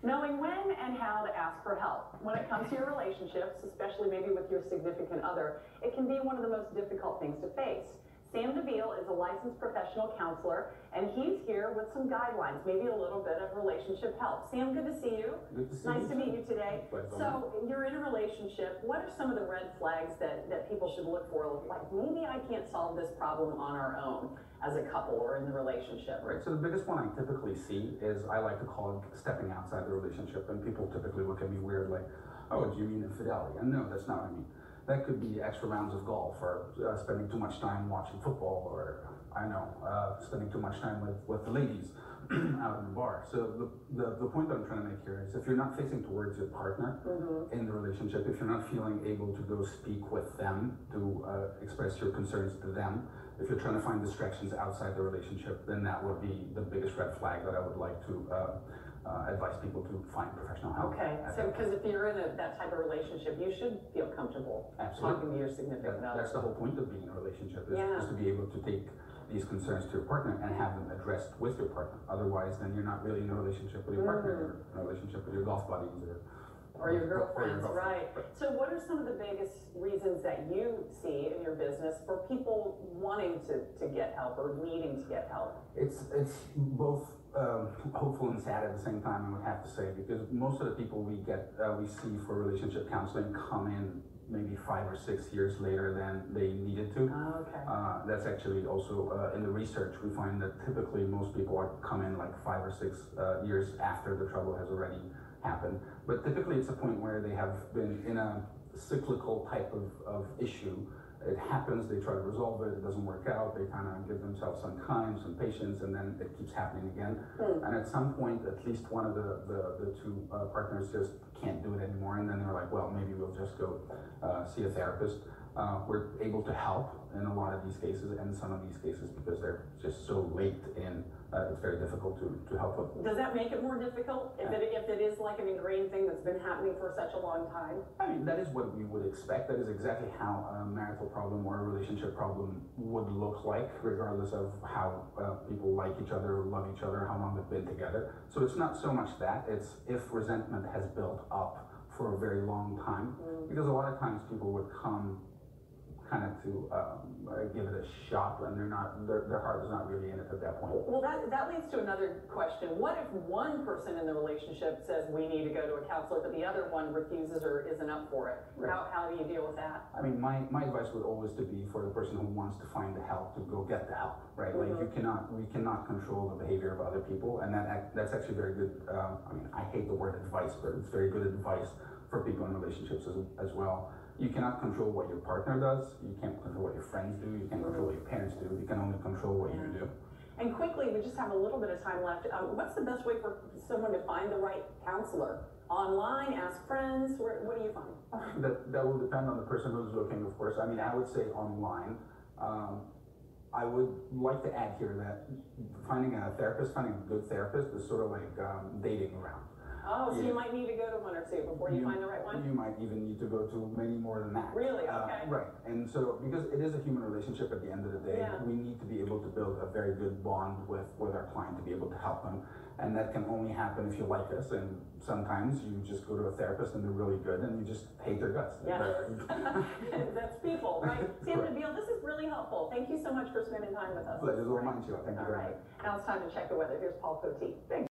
Knowing when and how to ask for help. When it comes to your relationships, especially maybe with your significant other, it can be one of the most difficult things to face. Sam DeVille is a licensed professional counselor, and he's here with some guidelines, maybe a little bit of relationship help. Sam, good to see you. Good to see nice you. to meet you today. So you're in a relationship. What are some of the red flags that people should look for? Like, maybe I can't solve this problem on our own as a couple or in the relationship. Right, so the biggest one I typically see is, I like to call it stepping outside the relationship, and people typically look at me weird like, oh, do you mean infidelity? And no, that's not what I mean. That could be extra rounds of golf, or spending too much time watching football, or spending too much time with the ladies out in the bar. So the point that I'm trying to make here is, if you're not facing towards your partner in the relationship, if you're not feeling able to go speak with them, to express your concerns to them, if you're trying to find distractions outside the relationship, then that would be the biggest red flag that I would like to advise people to find professional help. Okay, so because if you're in that type of relationship, you should feel comfortable talking to your significant other. That's the whole point of being in a relationship, is to be able to take these concerns to your partner and have them addressed with your partner. Otherwise, then you're not really in a relationship with your partner, you're in a relationship with your golf buddies or your girlfriends, right? So what are some of the biggest reasons that you see in your business for people wanting to get help or needing to get help? It's both hopeful and sad at the same time, I would have to say, because most of the people we see for relationship counseling come in maybe 5 or 6 years later than they needed to. Oh, okay. That's actually also in the research, we find that typically most people come in like 5 or 6 years after the trouble has already happened. But typically it's a point where they have been in a cyclical type of issue. It happens, they try to resolve it, it doesn't work out, they kind of give themselves some time, some patience, and then it keeps happening again. And at some point, at least one of the two partners just can't do it anymore, and then they're like, well, maybe we'll just go see a therapist. We're able to help in a lot of these cases, and some of these cases, because they're just so late in, it's very difficult to help with. Does that make it more difficult if it is like an ingrained thing that's been happening for such a long time? I mean, that is what we would expect. That is exactly how a marital problem or a relationship problem would look like, regardless of how people like each other, love each other, how long they've been together. So it's not so much that, it's if resentment has built up for a very long time, because a lot of times people would come kind of to give it a shot, and their heart is not really in it at that point. Well, that leads to another question. What if one person in the relationship says we need to go to a counselor, but the other one refuses or isn't up for it? Right. How do you deal with that? I mean, my advice would always be for the person who wants to find the help to go get the help, right? Like we cannot control the behavior of other people, and that's actually very good. I mean, I hate the word advice, but it's very good advice for people in relationships as well. You cannot control what your partner does, you can't control what your friends do, you can't control what your parents do, you can only control what you do. And quickly, we just have a little bit of time left. What's the best way for someone to find the right counselor? Online, ask friends, what do you find? That will depend on the person who's looking, of course. I mean, I would say online. I would like to add here that finding a good therapist is sort of like dating around. Oh, so you might need to go to one or two before you find the right one? You might even need to go to many more than that. Really? Okay. Right. And so, because it is a human relationship at the end of the day, we need to be able to build a very good bond with our client to be able to help them. And that can only happen if you like us. And sometimes you just go to a therapist and they're really good and you just hate their guts. Yeah. That's people, right? Sam DeVille, this is really helpful. Thank you so much for spending time with us. Pleasure's all mine, Sheila. Thank you very much. Now it's time to check the weather. Here's Paul Poteet. Thanks.